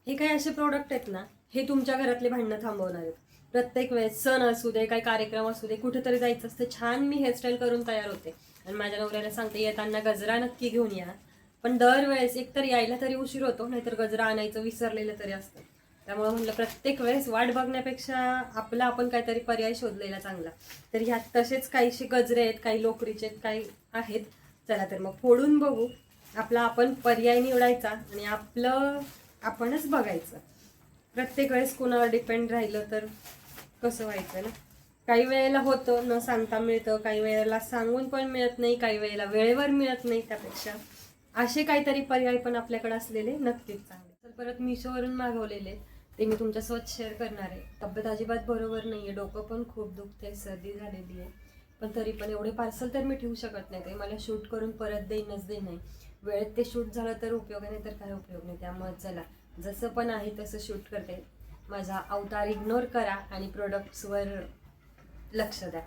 हे काही असे प्रोडक्ट आहेत ना, हे तुमच्या घरातले भांडणं थांबवणार आहेत. प्रत्येक वेळेस सण असू दे, काही कार्यक्रम असू दे, कुठेतरी जायचं असतं, छान मी हेअरस्टाईल करून तयार होते आणि माझ्या नवऱ्याला सांगते येताना गजरा नक्की घेऊन या. पण दरवेळेस एकतर यायला तरी उशीर होतो, नाहीतर गजरा आणायचं विसरलेलं तरी असतं. त्यामुळे म्हटलं प्रत्येक वेळेस वाट बघण्यापेक्षा आपला आपण काहीतरी पर्याय शोधलेला चांगला. तर ह्यात तसेच काहीशी गजरे आहेत, काही लोकरीचे काही आहेत. चला तर मग फोडून बघू. आपला आपण पर्याय निवडायचा आणि आपलं आपणच बघायचं. प्रत्येक वेळेस कोणावर डिपेंड राहिलं तर कसं व्हायचं ना. काही वेळेला होतं न सांगता मिळतं, काही वेळेला सांगून पण मिळत नाही, काही वेळेला वेळेवर मिळत नाही. त्यापेक्षा असे काहीतरी पर्याय पण आपल्याकडे असलेले नक्कीच चांगले. तर परत मिशोवरून मागवलेले ते मी तुमच्यासोबत शेअर करणार आहे. तब्येत अजिबात बरोबर नाही आहे, डोकं पण खूप दुखते, सर्दी झालेली आहे. पण तरी पण एवढे पार्सल तर मी ठेवू शकत नाही. ते मला शूट करून परत देईनच देईन. वेळेत ते शूट झालं तर उपयोग नाही, तर काय उपयोग नाही. त्यामुळे चला जसं पण आहे तसं शूट करते. माझा अवतार इग्नोर करा आणि प्रोडक्ट्सवर लक्ष द्या.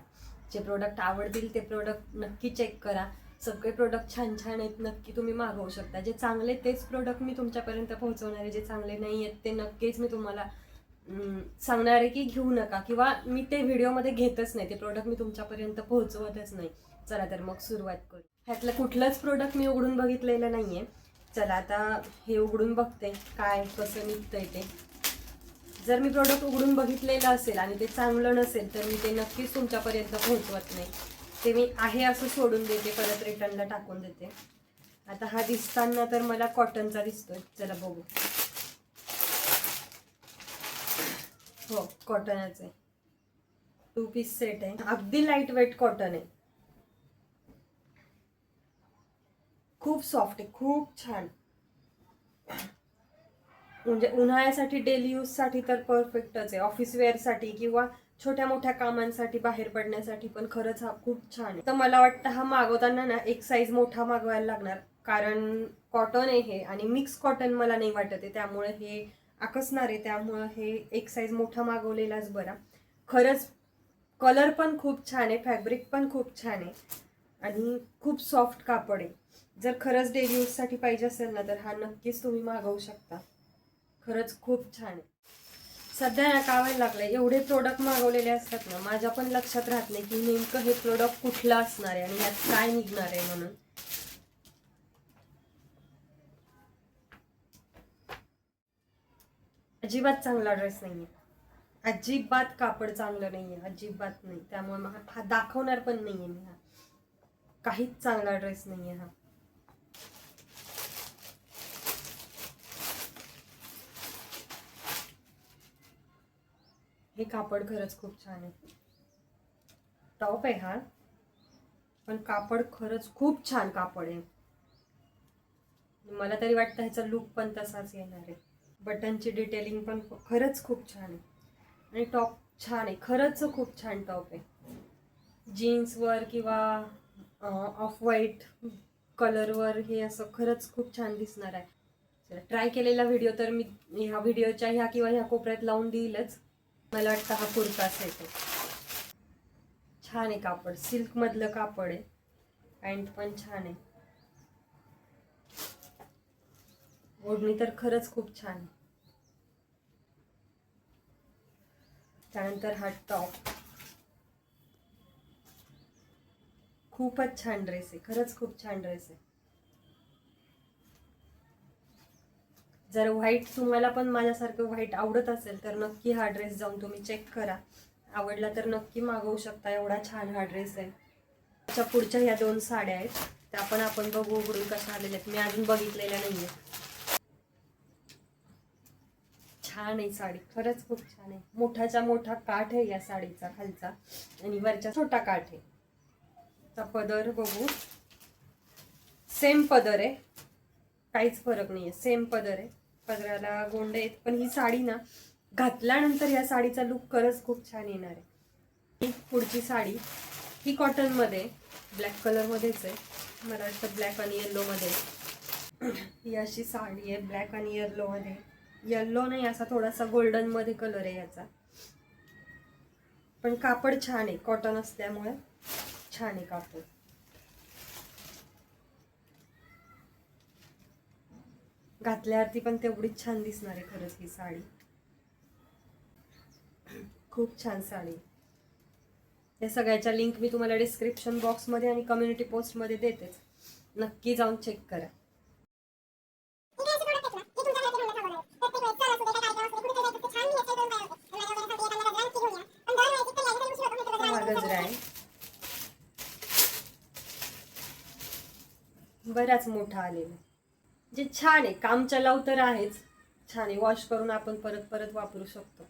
जे प्रोडक्ट आवडतील ते प्रोडक्ट नक्की चेक करा. सगळे प्रोडक्ट छान छान आहेत, नक्की तुम्ही मागवू शकता. जे चांगले तेच प्रोडक्ट मी तुमच्यापर्यंत पोहोचवणार आहे. जे चांगले नाही आहेत ते नक्कीच मी तुम्हाला सांगणार आहे की घेऊ नका, किंवा मी ते व्हिडिओमध्ये घेतच नाही. ते प्रोडक्ट मी तुमच्यापर्यंत पोहोचवतच नाही. चला तर मग सुरुवात करू. ह्यातलं कुठलंच प्रोडक्ट मी उघडून बघितलेलं नाही आहे. चला आता हे उघडून बघते काय कसं निघतंय ते. जर मी प्रोडक्ट उघडून बघितलेलं असेल आणि ते चांगलं नसेल तर मी ते नक्कीच तुमच्यापर्यंत पोहोचवत नाही. ते मी आहे असं सोडून देते, परत रिटर्नला टाकून देते. आता हा दिसताना तर मला कॉटनचा दिसतोय. चला बघू. हो, कॉटनच आहे. 2 पीस सेट आहे. अगदी लाईट वेट कॉटन आहे. खूप सॉफ्ट आहे, खूप छान. म्हणजे उन्हाळ्यासाठी डेली यूजसाठी तर परफेक्टच आहे. ऑफिस वेअरसाठी किंवा छोट्या मोठ्या कामांसाठी बाहेर पडण्यासाठी पण खरंच हा खूप छान आहे. तर मला वाटतं हा मागवताना ना एक साईज मोठा मागवायला लागणार, कारण कॉटन आहे हे आणि मिक्स कॉटन मला नाही वाटत आहे. त्यामुळे हे आकसणार आहे. त्यामुळे हे एक साईज मोठा मागवलेलाच बरा. खरंच कलर पण खूप छान आहे, फॅब्रिक पण खूप छान आहे आणि खूप सॉफ्ट कापड आहे. जर खरंच डेली यूजसाठी पाहिजे असेल ना तर हा नक्कीच तुम्ही मागवू शकता. खरंच खूप छान आहे. सध्या ना काय व्हायला लागलंय, एवढे प्रोडक्ट मागवलेले असतात ना, माझ्या पण लक्षात राहत नाही की नेमकं हे प्रोडक्ट कुठलं असणार आहे आणि यात काय निघणार आहे म्हणून. अजिबात चांगला ड्रेस नाहीये, अजिबात कापड चांगलं नाहीये, अजिबात नाही. त्यामुळे हा दाखवणार पण नाहीये मी. हा काहीच चांगला ड्रेस नाहीये हा. हे कापड खरंच खूप छान आहे. टॉप आहे हा, पण कापड खरंच खूप छान कापड आहे. मला तरी वाटतं ह्याचा लुक पण तसाच येणार आहे. बटनची डिटेलिंग पण खरंच खूप छान आहे आणि टॉप छान आहे. खरंच खूप छान टॉप आहे. जीन्सवर किंवा ऑफ व्हाईट कलरवर हे असं खरंच खूप छान दिसणार आहे. ट्राय केलेला व्हिडिओ तर मी ह्या व्हिडिओच्या ह्या किंवा ह्या कोपऱ्यात लावून देईलच. मला वाटतं हा कुर्ता सेट आहे. छान आहे कापड, सिल्क मधलं कापड आहे. पॅन्ट पण छान आहे. ओढणी तर खरंच खूप छान आहे. त्यानंतर हा टॉप खूपच छान ड्रेस आहे. खरंच खूप छान ड्रेस आहे. जर व्हाईट तुम्हाला पण माझ्यासारखं व्हाईट आवडत असेल तर नक्की हा ड्रेस जाऊन तुम्ही चेक करा. आवडला तर नक्की मागवू शकता. एवढा छान हा ड्रेस आहे. त्याच्या पुढच्या ह्या 2 साड्या आहेत, त्या पण आपण बघू उघडून कशा आलेल्या आहेत. मी अजून बघितलेल्या नाहीये. छान आहे साडी, खरंच खूप छान आहे. मोठाच्या मोठा काठ आहे या साडीचा खालचा आणि वरचा छोटा काठ आहे. चा पदर बघू, सेम पदर आहे, काहीच फरक नाहीये. सेम पदर आहे, पदराला गोंडे आहेत. पण ही साडी ना घातल्यानंतर या साडीचा लुक खरंच खूप छान येणार आहे. ही पुढची साडी ही कॉटन मध्ये ब्लॅक कलर मध्येच आहे. मला वाटतं ब्लॅक आणि येल्लो मध्ये. ही अशी साडी आहे ब्लॅक आणि येल्लो मध्ये. येल्लो नाही, असा थोडासा गोल्डन मध्ये कलर आहे याचा. पण कापड छान आहे, कॉटन असल्यामुळे छान आहे कापड. घातल्यावरती पण तेवढीच छान दिसणार आहे खरंच ही साडी. खूप छान साडी. या सगळ्याच्या लिंक मी तुम्हाला डिस्क्रिप्शन बॉक्समध्ये आणि कम्युनिटी पोस्टमध्ये देतेच, नक्की जाऊन चेक करा. गजरा आहे बराच मोठा आलेला, जे छान आहे. काम चलाव तर आहेच, छान आहे. वॉश करून आपण परत परत वापरू शकतो.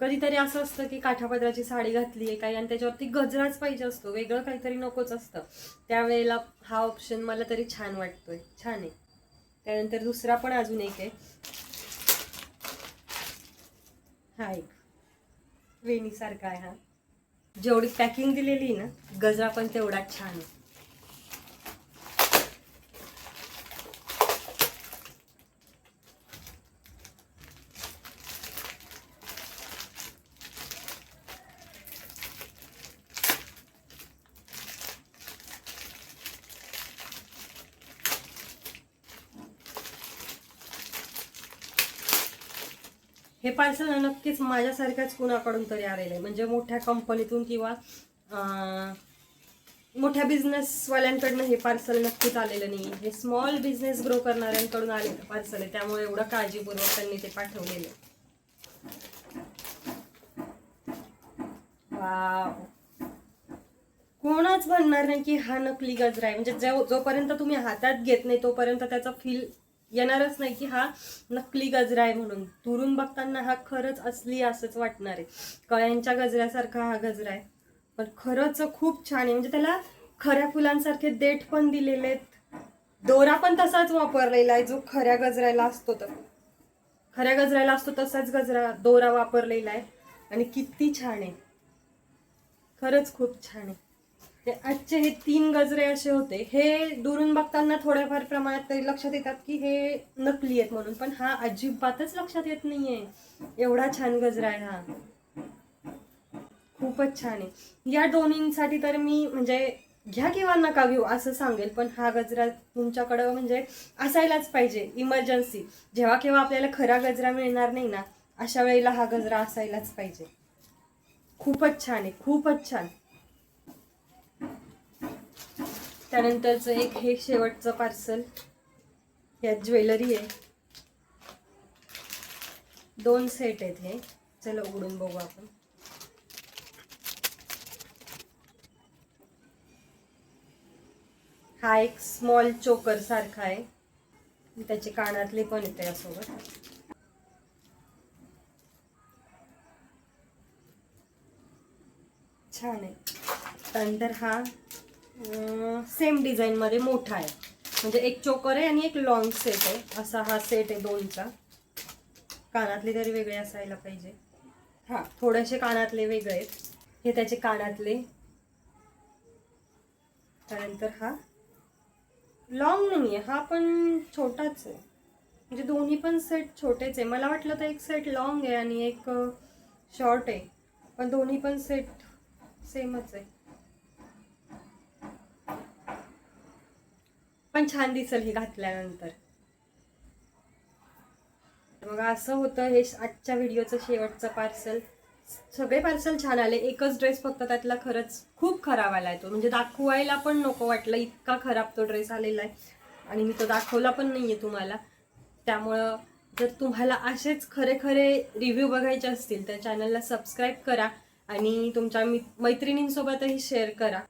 कधीतरी असं असतं की काठापदराची साडी घातली आहे काही आणि त्याच्यावरती गजराच पाहिजे असतो, वेगळं काहीतरी नकोच असतं. त्यावेळेला हा ऑप्शन मला तरी छान वाटतोय, छान आहे. त्यानंतर दुसरा पण अजून एक आहे, हा एक वेणीसारखा आहे. हा जेवढी पॅकिंग दिलेली ना, गजरा पण तेवढाच छान आहे. हे पार्सल नक्कीच माझ्यासारख्याच कुणाकडून तरी आलेलं आहे, म्हणजे मोठ्या कंपनीतून किंवा मोठ्या बिझनेसवाल्यांकडनं हे पार्सल नक्कीच आलेलं नाही. हे स्मॉल बिझनेस ग्रो करणाऱ्यांकडून आलेलं पार्सल आहे, त्यामुळे एवढं काळजीपूर्वक त्यांनी ते पाठवलेलं. वाव, कोणच म्हणणार नाही की हा नकली गजरा आहे. म्हणजे जोपर्यंत तुम्ही हातात घेत नाही तोपर्यंत त्याचा फील येणारच नाही की हा नकली गजरा आहे म्हणून. दुरून बघताना हा खरंच असली असंच वाटणार आहे. कळ्यांच्या गजऱ्यासारखा हा गजरा आहे, पण खरंच खूप छान आहे. म्हणजे त्याला खऱ्या फुलांसारखे देठ पण दिलेले आहेत, दोरा पण तसाच वापरलेला आहे जो खऱ्या गजऱ्याला असतो. तर खऱ्या गजऱ्याला असतो तसाच गजरा दोरा वापरलेला आहे आणि किती छान आहे, खरंच खूप छान आहे. ते आजचे हे 3 गजरे असे होते, हे दुरून बघताना थोड्याफार प्रमाणात तरी लक्षात येतात की हे नकली आहेत म्हणून, पण हा अजिबातच लक्षात येत नाहीये. एवढा छान गजरा आहे हा, खूपच छान आहे. या दोन्हींसाठी तर मी म्हणजे घ्या किंवा नका घेऊ असं सांगेल, पण हा गजरा तुमच्याकडं म्हणजे असायलाच पाहिजे. इमर्जन्सी जेव्हा केव्हा आपल्याला खरा गजरा मिळणार नाही ना, अशा वेळेला हा गजरा असायलाच पाहिजे. खूपच छान आहे, खूपच छान. त्यानंतरचं एक हे शेवटचं पार्सल, यात ज्वेलरी आहे. 2 सेट आहेत हे, चला उघडून बघू आपण. हा एक स्मॉल चोकर सारखा आहे, त्याचे कानातले पण येते यासोबत. छान आहे. त्यानंतर हा सेम डिझाईन मध्ये मोठा आहे, म्हणजे एक चोकर आहे आणि एक लॉंग सेट आहे, असा हा सेट आहे 2चा. कानातले तरी वेगळे असायला पाहिजे. हा थोडेसे कानातले वेगळे आहेत, हे त्याचे कानातले. त्यानंतर हा लॉंग नाहीये, हा पण छोटाच आहे, म्हणजे दोन्ही पण सेट छोटेच आहे. मला वाटलं तर एक सेट लॉंग आहे आणि एक शॉर्ट आहे, पण दोन्ही पण सेट सेमच आहे. पण छान दिसेल हे घातल्यानंतर. मग असं होतं हे आजच्या व्हिडिओचं शेवटचं पार्सल. सगळे पार्सल छान आले, एकच ड्रेस फक्त त्यातला खरंच खूप खराब आलाय तो, म्हणजे दाखवायला पण नको वाटलं इतका खराब तो ड्रेस आलेला आहे आणि मी तो दाखवला पण नाहीये तुम्हाला. त्यामुळं जर तुम्हाला असेच खरे खरे रिव्ह्यू बघायचे असतील तर चॅनलला सबस्क्राईब करा आणि तुमच्या मैत्रिणींसोबतही शेअर करा.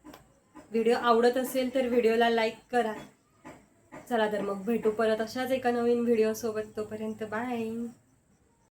व्हिडिओ आवडत असेल तर व्हिडिओला लाईक करा. चला तर मग भेटू परत अशाच एका नवीन व्हिडिओ सोबत, तोपर्यंत बाय.